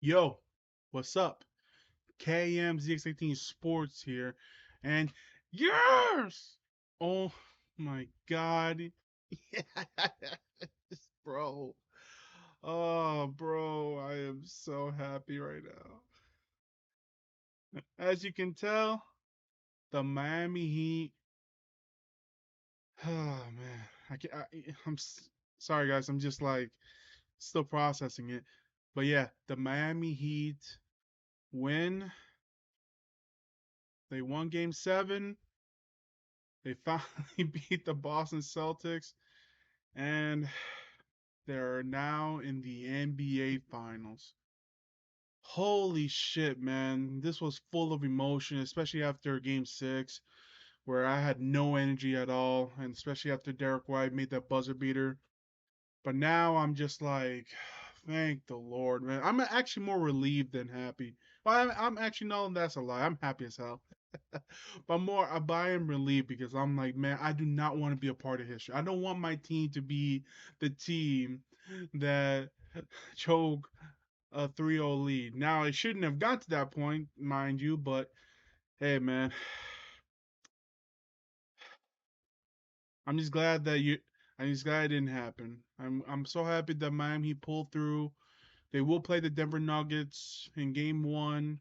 Yo, what's up? KMZX18 Sports here. And yes! Oh my god. Yes, bro. Oh, bro, I am so happy right now. As you can tell, the Miami Heat. Oh man, sorry guys. I'm just like still processing it. But yeah, the Miami Heat win. They won Game 7. They finally beat the Boston Celtics, and they're now in the NBA Finals. Holy shit, man. This was full of emotion, especially after Game 6, where I had no energy at all, and especially after Derek White made that buzzer beater. But now I'm just like, thank the Lord, man. I'm actually more relieved than happy. Well, I'm actually, no, that's a lie. I'm happy as hell. But I am relieved because I'm like, man, I do not want to be a part of history. I don't want my team to be the team that choke a 3-0 lead. Now, it shouldn't have got to that point, mind you, but hey, man, I'm just glad that you. I'm just glad it didn't happen. I'm so happy that Miami pulled through. They will play the Denver Nuggets in Game 1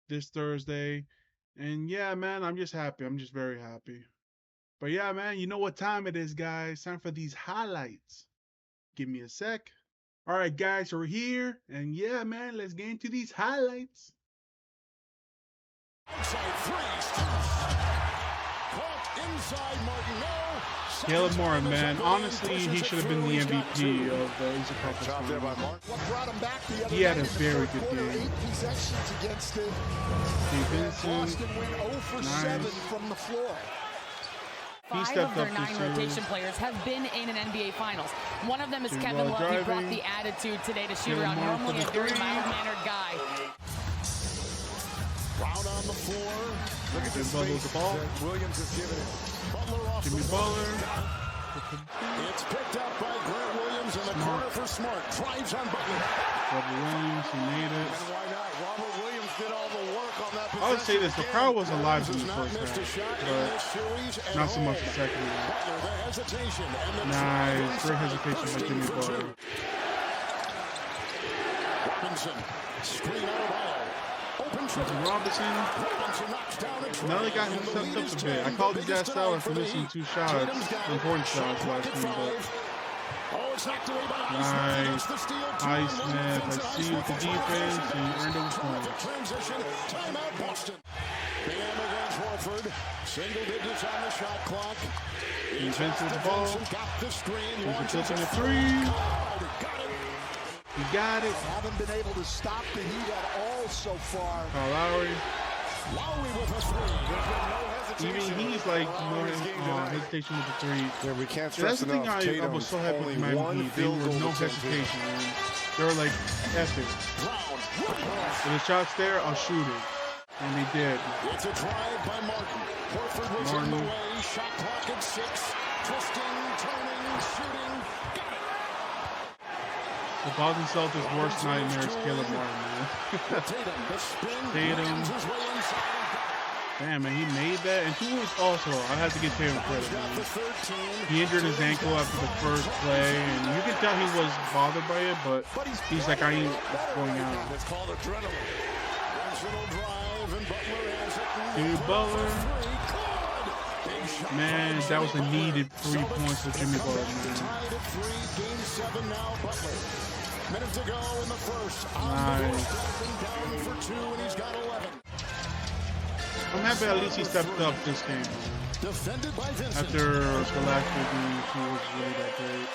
this Thursday. And yeah, man, I'm just happy. I'm just very happy. But yeah, man, you know what time it is, guys. Time for these highlights. Give me a sec. All right, guys, we're here. And yeah, man, let's get into these highlights. Caleb Martin, man, honestly, he should have been the MVP of the Eastern Conference Finals. He had a very good game. Nice. He stepped up this series. 5 of their 9 rotation players have been in an NBA Finals. One of them is Kevin Love. He brought the attitude today to shoot around. Normally a very mild-mannered guy. Brown on the floor. Look at this Butler with the ball. Williams is giving it. Butler off Jimmy Butler. It's picked up by Grant Williams in the corner for Smart. Drives on Butler. Robert Williams, he made it. And why not? Robert Williams did all the work on that possession. I would say this, the crowd was alive in the first half, but not so much the second half. Nice, great hesitation by Jimmy Butler. Robinson, screen out of aisle. Robinson, now they got him stepped up a bit. I called his ass out after missing 2 shots, important shots last game, but nice. Highsmith, I see you with the defense, and you earned those points. Single digits on the shot clock. Defense with the ball. He's tilting a 3. He got it. Haven't been able to stop the Heat at all so far. Kyle Lowry. Lowry with a 3. Even he's like more hesitation with the 3. Yeah, we can't That's stress the thing enough. I was so happy with Miami Heat. They were no hesitation, man. They were like, epic. If the shot's there, I'll shoot it. And they did. It's a drive by Martin. Horford was in the way. Shot clock at 6. Twisting, turning, shooting. Got it. The Boston Celtics' worst nightmare is Caleb Martin, man. Tatum. Damn, man, he made that. And who was also, I have to give Tatum credit, man. He injured his ankle after the first play, and you can tell he was bothered by it, but he's like, I ain't going out. It's called adrenaline. Jimmy Butler. Man, that was a needed 3 points for Jimmy Butler, man. Game 7 now, Butler. Minute to go in the first. Nice. Down for 2, and he's got 11. I'm happy at least he stepped up this game, man. Defended by Vincent. After the last 2 games, he was really that great.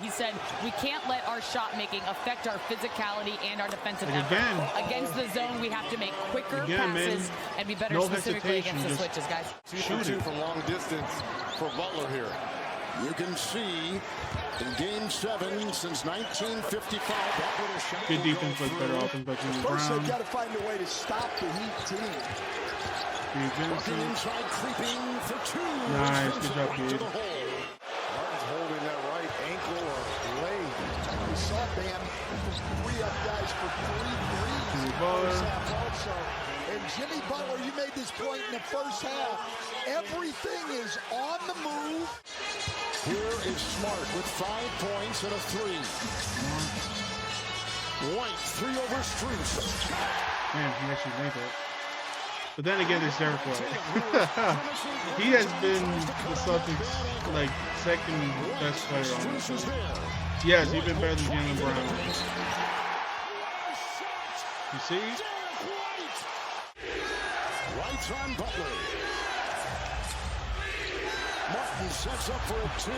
He said, we can't let our shot making affect our physicality and our defensive effort. Again. Against the zone, we have to make quicker passes and be better No specifically hesitation, against the just switches, guys. 2 for 2 from long distance for Butler here. You can see in Game 7 since 1955. Good defense, but better offense by Jimmy First, Brown. they've got to find a way to stop the Heat team. Walking inside, creeping for 2. Nice, good job, Martin's dude. Holding that right ankle or leg. We saw Bam 3 up guys for 3 threes. Butler. Also. And Jimmy Butler, you made this point in the first half. Everything is on the move. Here is Smart with 5 points and a 3. White 3 over Strus. Man, he actually made that. But then again, there's Derrick White. He has been the Celtics' like second best player on the team. Yes, he's been better than Jaylen Brown. You see? White's on Butler. Martin sets up for a 2.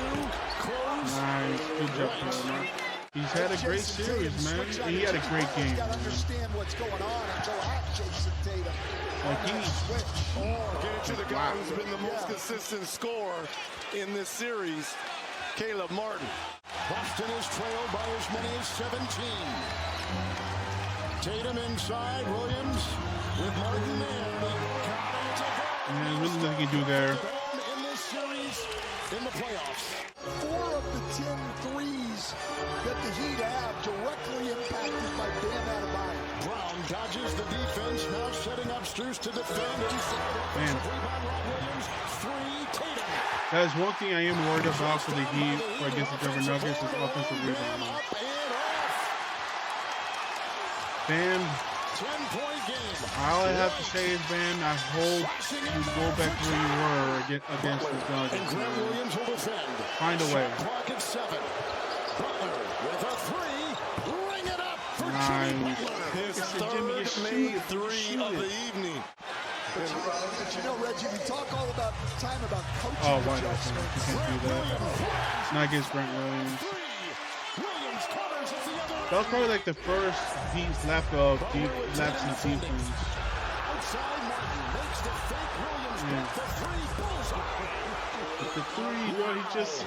Close. Nice. Good job, man. He's had a great series, man. And he had a great game. You gotta understand what's going on and go at Jason Tatum. Like Get it to the guy who's been the most consistent scorer in this series, Caleb Martin. Boston is trailed by as many as 17. Tatum inside, Williams with Martin there. And there's really nothing you can do there. In this series, in the playoffs. 4 of the 10 threes that the Heat have directly impacted by Bam Adebayo. Brown dodges the defense, now setting up Strus to defend inside. Man. Rebound, Rob Williams, 3, Tatum. That is one thing I am worried about for the Heat or against the Denver Nuggets is offensive rebounding. Up and off. Bam, 10-point game. all I have to say is, man, I hope you go back where you were against the And Nuggets. Grant Williams will defend. Find a way. Clock at 7. Butler with a 3. Ring it up for Nice. Jimmy Butler. His Jimmy, third just made shoot it. 3 Shoot of it. the evening. But you know, Reggie, we talk all about time about coaching Oh, why not? adjustments. You can't do that. Not against Grant Williams. Williams covers at the other That was probably like the first deep lap of deep laps in defense. outside. Martin makes the fake. Williams Yeah. with the 3. Bullseye. With the 3, bro, he just...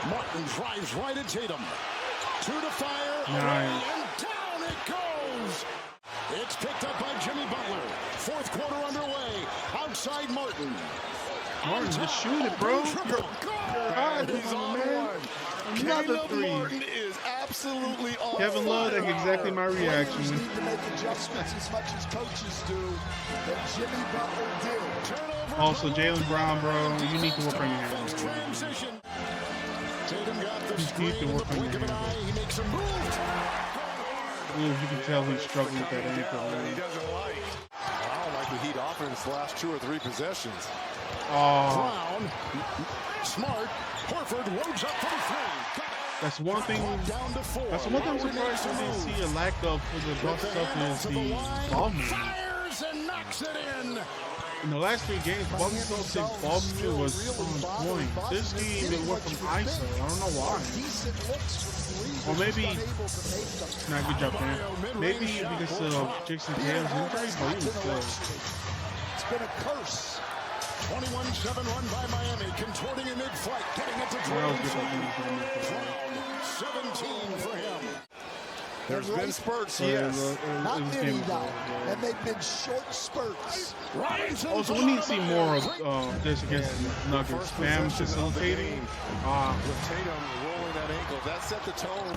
Martin drives right at Tatum. 2 to fire. Nice. Away and down it goes. It's picked up by Jimmy Butler. 4th quarter underway. Outside Martin. Martin, just shoot it, bro. Triple. God, He's on man. one. Another Caleb 3. Martin is absolutely on Kevin Love, that's exactly my Players reaction. need to make adjustments as much as coaches do. And Jimmy Butler did. Turnover. Also, Jaylen Brown, bro, you need to work on your hands. Transition. Tatum got the You need screen to in the work on blink your of an hands. eye. He makes a move. Ooh, you can tell he's struggling with that ankle, That he man. doesn't like. I don't like the Heat offense the last 2 or 3 possessions. Oh, Brown. Smart. Horford loads up for the 3. that's one thing. Down to 4. That's one thing I'm Lowry surprised makes we a didn't move. see a lack of for the Boston Celtics is the ball movement. Fires and knocks it in. In the last 3 games, Boston Celtics ball movement was on point. This game, it went from ISO. I don't know why. Decent looks from three. Or maybe, Unable to make them. not good job, man. Maybe because of Jason Tatum's injury, but he was good. It's been a curse. 21-7 run by Miami, contorting in mid-flight, getting it to That was Brown. good job, man. 17 for him. There's been spurts, But yes. Not it was many, game though. over, And they've been short spurts. Robinson. Also, we need to see more of this against the Nuggets. First Bam possession of the facilitating. game. With Tatum rolling that ankle, that set the tone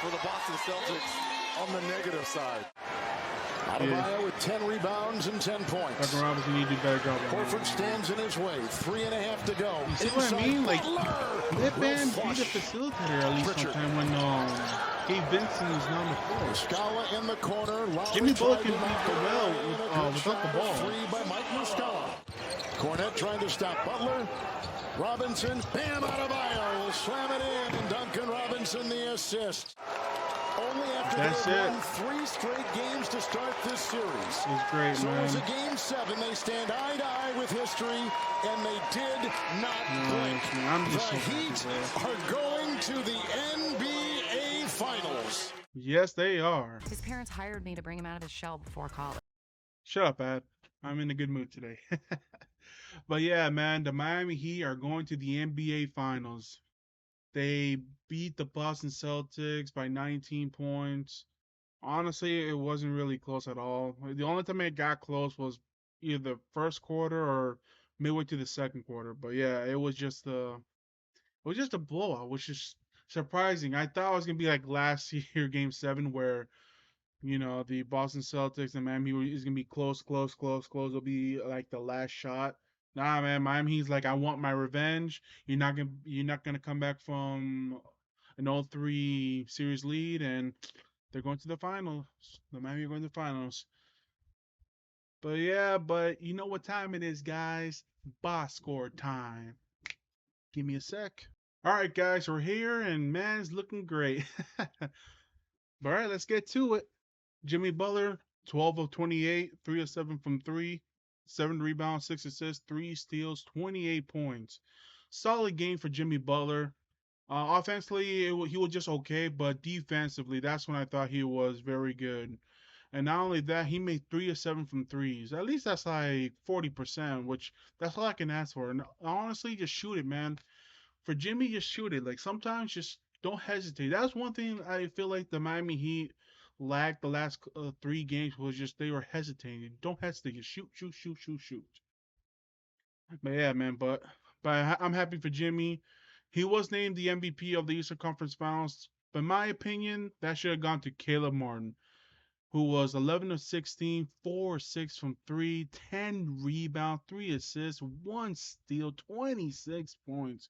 for the Boston Celtics on the negative side. Adebayo with 10 rebounds and 10 points. Duncan Robinson need to do a better job. on Horford that. stands in his way. 3.5 to go. You see what I Inside mean? Like, Butler. let Bam Real be the flush. facilitator at least Pritchard. sometime when Gabe Vincent is not on the floor. Scala in the corner. Lowry Jimmy Butler tried can to beat knock the it well away, with, and a good without the shot. ball. 3 by Mike Muscala. Cornette trying to stop Butler. Robinson. Bam Adebayo will slam it in. And Duncan Robinson the assist. Only after That's they it. won 3 straight games to start this series. It was great, So man. it's a game 7. They stand eye to eye with history, and they did not blink. Nice, man. I'm just The so happy, Heat bro. are going to the NBA Finals. Yes, they are. His parents hired me to bring him out of his shell before college. Shut up, Ad. I'm in a good mood today. But yeah, man, the Miami Heat are going to the NBA Finals. They beat the Boston Celtics by 19 points. Honestly, it wasn't really close at all. The only time it got close was either the first quarter or midway to the second quarter. But yeah, it was just a blowout, which is surprising. I thought it was gonna be like last year, Game 7, where the Boston Celtics and Miami is gonna be close, close, close, close. It'll be like the last shot. Nah, man, Miami's like, I want my revenge. You're not gonna come back from an 0-3 series lead, and they're going to the finals. The Miami are going to the finals. But yeah, but you know what time it is, guys? Boss score time. Give me a sec. All right, guys, we're here, and man, it's looking great. But all right, let's get to it. Jimmy Butler, 12 of 28, 3 of 7 from 3, 7 rebounds, 6 assists, 3 steals, 28 points. Solid game for Jimmy Butler. Offensively, he was just okay, but defensively, that's when I thought he was very good. And not only that, he made 3 of 7 from threes. At least that's like 40%, which that's all I can ask for. And honestly, just shoot it, man. For Jimmy, just shoot it. Like sometimes, just don't hesitate. That's one thing I feel like the Miami Heat lacked the last 3 games was just they were hesitating. Don't hesitate. Just shoot, shoot, shoot, shoot, shoot. But yeah, man. But I'm happy for Jimmy. He was named the MVP of the Eastern Conference Finals. But in my opinion, that should have gone to Caleb Martin, who was 11 of 16, 4 of 6 from 3, 10 rebounds, 3 assists, 1 steal, 26 points.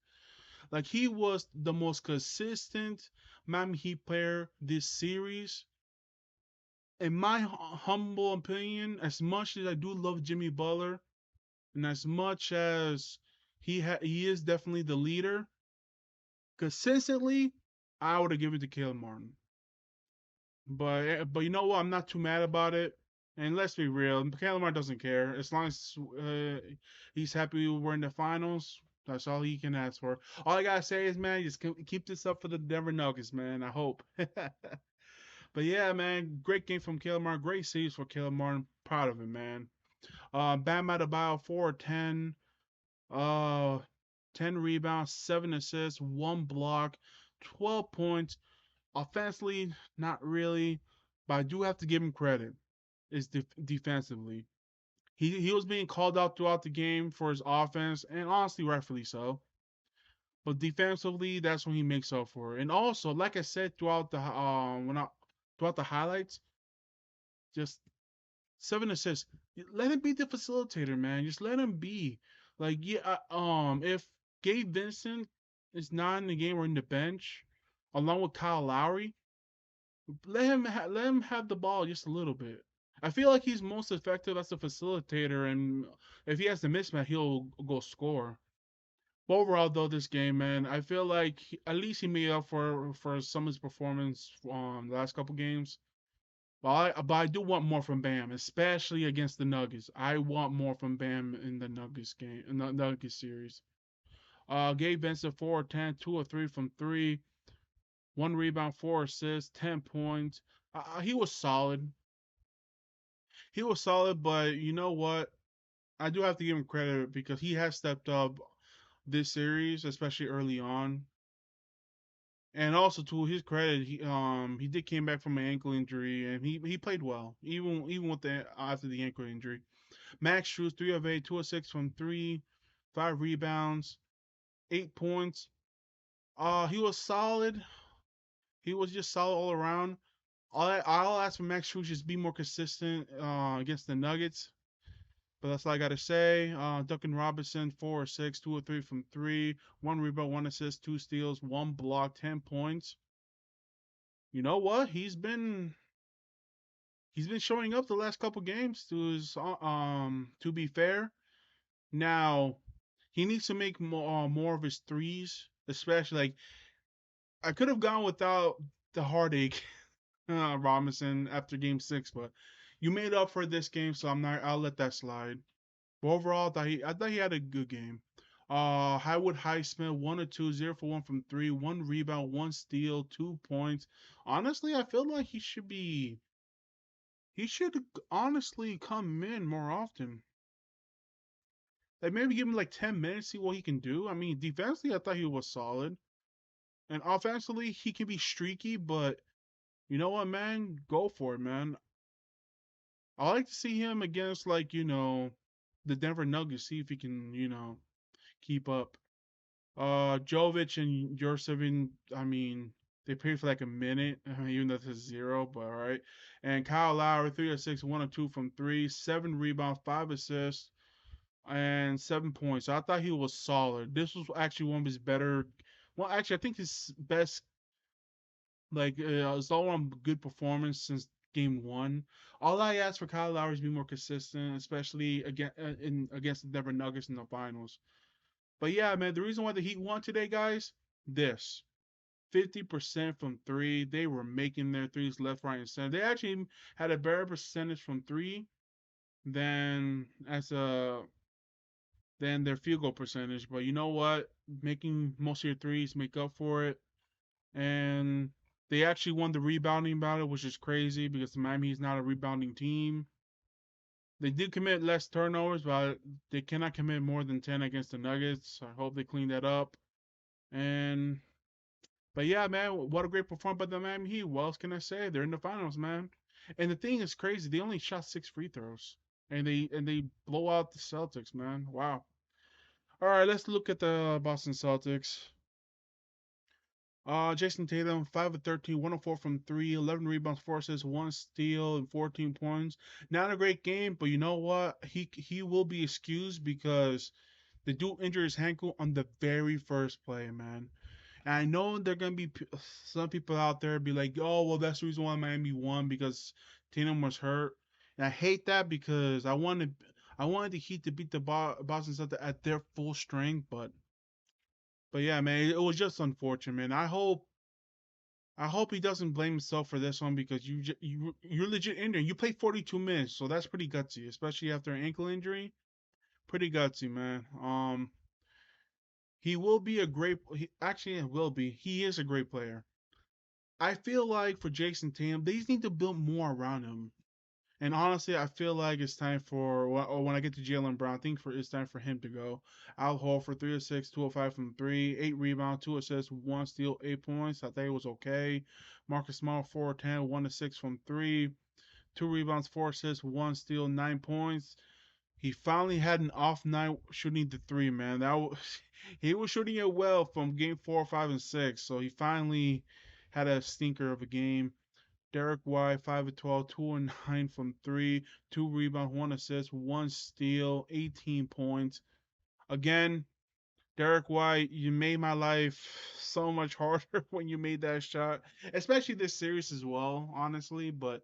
Like he was the most consistent Miami Heat player this series. In my humble opinion, as much as I do love Jimmy Butler, and as much as he is definitely the leader, consistently, I would have given it to Caleb Martin. But you know what? I'm not too mad about it. And let's be real, Caleb Martin doesn't care. As long as he's happy we're in the finals, that's all he can ask for. All I gotta say is, man, just keep this up for the Denver Nuggets, man. I hope. But yeah, man, great game from Caleb Martin. Great saves for Caleb Martin. Proud of him, man. Bam Adebayo, 4 of 10. Uh, 10 rebounds, 7 assists, 1 block, 12 points. Offensively, not really, but I do have to give him credit. Is defensively. He was being called out throughout the game for his offense, and honestly, rightfully so. But defensively, that's when he makes up for it. And also, like I said throughout the highlights, just 7 assists. Let him be the facilitator, man. Just let him be. Like yeah, if Gabe Vincent is not in the game or in the bench, along with Kyle Lowry, let him have the ball just a little bit. I feel like he's most effective as a facilitator, and if he has the mismatch, he'll go score. But overall, though, this game, man, I feel like at least he made up for some of his performance the last couple games. But I do want more from Bam, especially against the Nuggets. I want more from Bam in the Nuggets game, in the Nuggets series. Gabe Vincent 4 of 10, 2 of 3 from 3, 1 rebound, 4 assists, 10 points. He was solid. He was solid, but you know what? I do have to give him credit because he has stepped up this series, especially early on. And also to his credit, he did came back from an ankle injury and he played well, even with the after the ankle injury. Max Strus 3 of 8, 2 of 6 from 3, 5 rebounds, 8 points. He was solid. He was just solid all around. I'll ask for Max Strus just be more consistent against the Nuggets. But that's all I gotta say. Duncan Robinson, 4 or 6, 2 or 3 from 3, 1 rebound, 1 assist, 2 steals, 1 block, 10 points. You know what? He's been showing up the last couple games to be fair. Now, he needs to make more of his threes, especially like I could have gone without the heartache Robinson after game 6, but you made up for this game, so I'll let that slide. But overall, I thought he had a good game. Highwood Highsmith, 1 or 2, 0 for 1 from 3, 1 rebound, 1 steal, 2 points. Honestly, I feel like he should honestly come in more often. Like maybe give him like 10 minutes, see what he can do. I mean, defensively, I thought he was solid. And offensively, he can be streaky, but you know what, man? Go for it, man. I like to see him against like, the Denver Nuggets, see if he can, keep up. Jovic and Jursevic, I mean, they played for like a minute, even though it's 0, but all right. And Kyle Lowry, 3 of 6, 1 of 2 from 3, 7 rebounds, 5 assists, and 7 points. So I thought he was solid. This was actually one of his better. Well, actually, I think his best, like, it's all on good performance since game 1. All I ask for Kyle Lowry is be more consistent, especially against the Denver Nuggets in the finals. But yeah, man, the reason why the Heat won today, guys, this 50% from 3. They were making their threes left, right, and center. They actually had a better percentage from 3 than their field goal percentage. But you know what? Making most of your threes make up for it. And they actually won the rebounding battle, which is crazy because Miami is not a rebounding team. They did commit less turnovers, but they cannot commit more than 10 against the Nuggets. I hope they clean that up. And but yeah, man, what a great performance by the Miami Heat. What else can I say? They're in the finals, man. And the thing is crazy. They only shot 6 free throws, and they blow out the Celtics, man. Wow. All right, let's look at the Boston Celtics. Jason Tatum, 5 of 13, 104 from 3, 11 rebounds, 4 assists, 1 steal, and 14 points. Not a great game, but you know what? He will be excused because the dude injured his ankle on the very first play, man. And I know there are gonna be some people out there be like, "Oh, well, that's the reason why Miami won because Tatum was hurt." And I hate that because I wanted the Heat to beat the Boston Celtics at their full strength, but yeah, man, it was just unfortunate, man. I hope he doesn't blame himself for this one because you're legit injured. You played 42 minutes, so that's pretty gutsy, especially after an ankle injury. Pretty gutsy, man. He will be a great. Actually, it will be. He is a great player. I feel like for Jason Tatum, they just need to build more around him. And honestly, I feel like it's time for, or when I get to Jaylen Brown, I think it's time for him to go. Al Horford, 3 of 6, 2 of 5 from 3, 8 rebounds, 2 assists, 1 steal, 8 points. I think it was okay. Marcus Smart, 4 of 10, 1 of 6 from 3, 2 rebounds, 4 assists, 1 steal, 9 points. He finally had an off night shooting the 3, man. He was shooting it well from game 4, 5, and 6. So he finally had a stinker of a game. Derek White, 5 of 12, 2 and 9 from 3, 2 rebounds, 1 assist, 1 steal, 18 points. Again, Derek White, you made my life so much harder when you made that shot, especially this series as well, honestly. But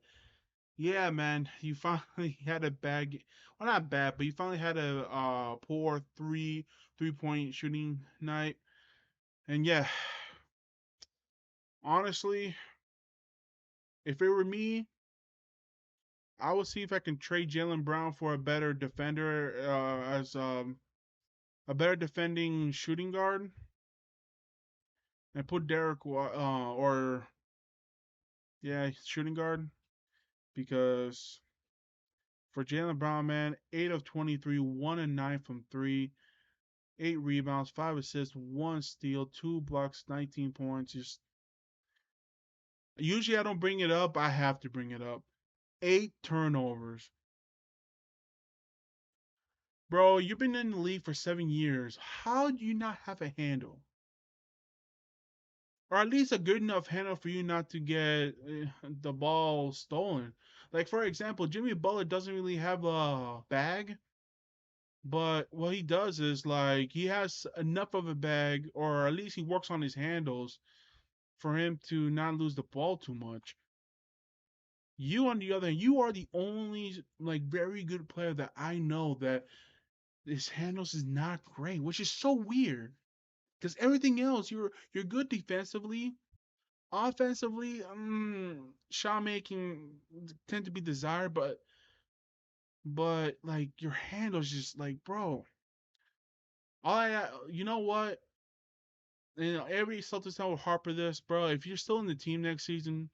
yeah, man, you finally had a bad, well, not bad, but you finally had a poor 3-point shooting night. And yeah, honestly, if it were me, I will see if I can trade Jaylen Brown for a better defender, as a better defending shooting guard, and put or yeah, shooting guard, because for Jaylen Brown, man, 8 of 23, 1 and 9 from 3, 8 rebounds, 5 assists, 1 steal, 2 blocks, 19 points. Just usually I don't bring it up, I have to bring it up. 8 turnovers. Bro, you've been in the league for 7 years. How do you not have a handle? Or at least a good enough handle for you not to get the ball stolen. Like, for example, Jimmy Butler doesn't really have a bag, but what he does is, like, he has enough of a bag, or at least he works on his handles for him to not lose the ball too much. You, on the other hand, you are the only, like, very good player that I know that his handles is not great, which is so weird. Because everything else, you're good defensively. Offensively, shot making tend to be desired, but like your handles just like, bro. You know what? You know, every Celtics fan will harper this, bro. If you're still in the team next season,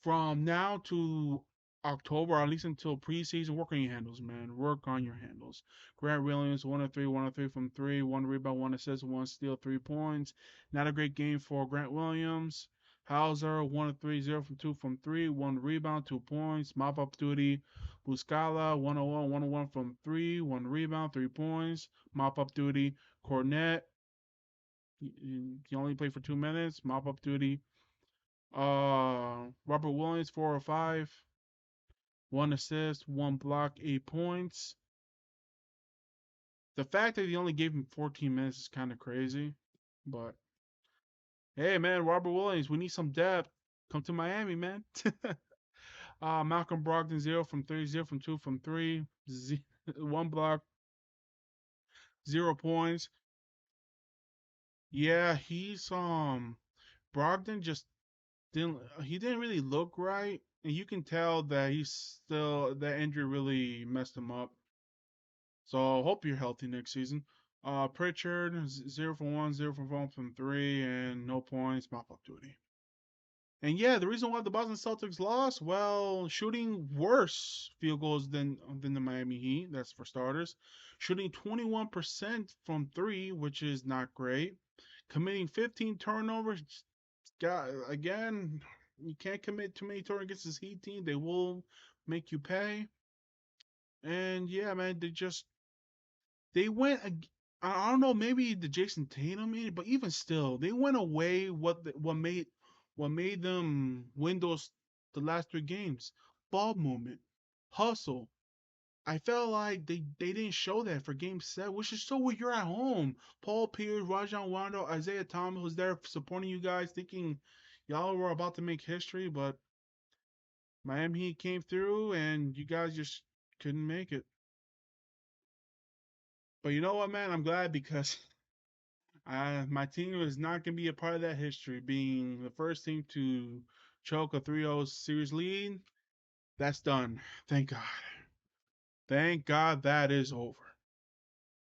from now to October, or at least until preseason, work on your handles, man. Work on your handles. Grant Williams, 1 of 3, 1 of 3 from 3, 1 rebound, 1 assist, 1 steal, 3 points. Not a great game for Grant Williams. Hauser, 1 of 3, 0 from 2 from 3, 1 rebound, 2 points. Mop up duty. Muscala, 101, 101 from 3, 1 rebound, 3 points. Mop up duty. Cornette, He only played for 2 minutes. Mop up duty. Robert Williams 4 or 5, 1 assist, 1 block, 8 points. The fact that he only gave him 14 minutes is kind of crazy, but hey, man, Robert Williams, we need some depth. Come to Miami, man. Malcolm Brogdon 0 from 3, 0 from 2 from 3, 1 block, 0 points. Yeah, Brogdon just didn't really look right, and you can tell that that injury really messed him up. So hope you're healthy next season. Pritchard 0 for 1, 0 for 1 from 3, and no points, mop up duty. And yeah, the reason why the Boston Celtics lost, well, shooting worse field goals than the Miami Heat. That's for starters. Shooting 21% from 3, which is not great. Committing 15 turnovers. Again, you can't commit too many turnovers against this Heat team. They will make you pay. And yeah, man, they went. I don't know, maybe the Jason Tatum, but even still, they went away. What made them win the last 3 games? Ball movement, hustle. I felt like they didn't show that for Game 7, which is so weird. You're at home. Paul Pierce, Rajon Rondo, Isaiah Thomas was there supporting you guys, thinking y'all were about to make history, but Miami Heat came through and you guys just couldn't make it. But you know what, man? I'm glad because my team is not going to be a part of that history, being the first team to choke a 3-0 series lead. That's done. Thank God. Thank God that is over.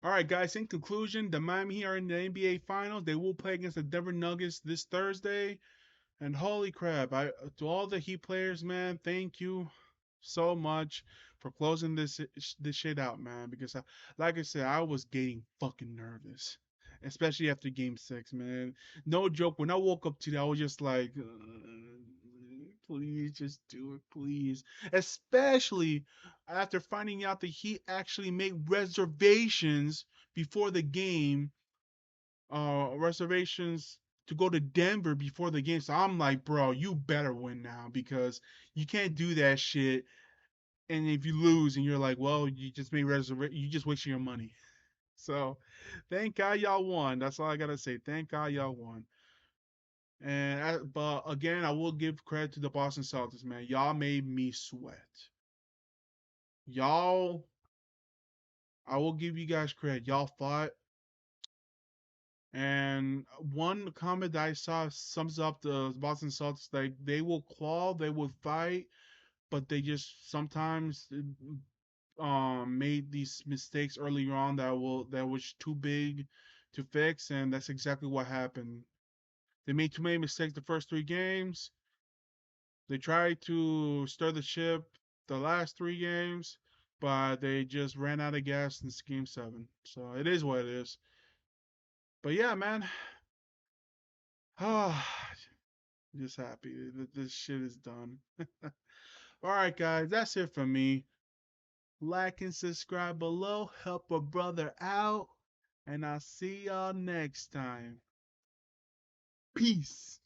All right, guys. In conclusion, the Miami Heat are in the NBA Finals. They will play against the Denver Nuggets this Thursday. And holy crap, to all the Heat players, man, thank you so much for closing this shit out, man. Because like I said, I was getting fucking nervous, especially after Game 6, man. No joke. When I woke up today, I was just like, please just do it, please. Especially after finding out that he actually made reservations before the game, reservations to go to Denver before the game. So I'm like, bro, you better win now because you can't do that shit. And if you lose and you're like, well, you just made you just wasted your money. So thank God y'all won. That's all I gotta say. Thank God y'all won. But again, I will give credit to the Boston Celtics, man. Y'all made me sweat. Y'all, I will give you guys credit. Y'all fought. And one comment that I saw sums up the Boston Celtics: like they will claw, they will fight, but they just sometimes made these mistakes earlier on that was too big to fix, and that's exactly what happened. They made too many mistakes the first 3 games. They tried to stir the ship the last 3 games, but they just ran out of gas in Game 7. So it is what it is. But yeah, man. Just happy that this shit is done. All right, guys, that's it from me. Like and subscribe below. Help a brother out. And I'll see y'all next time. Peace.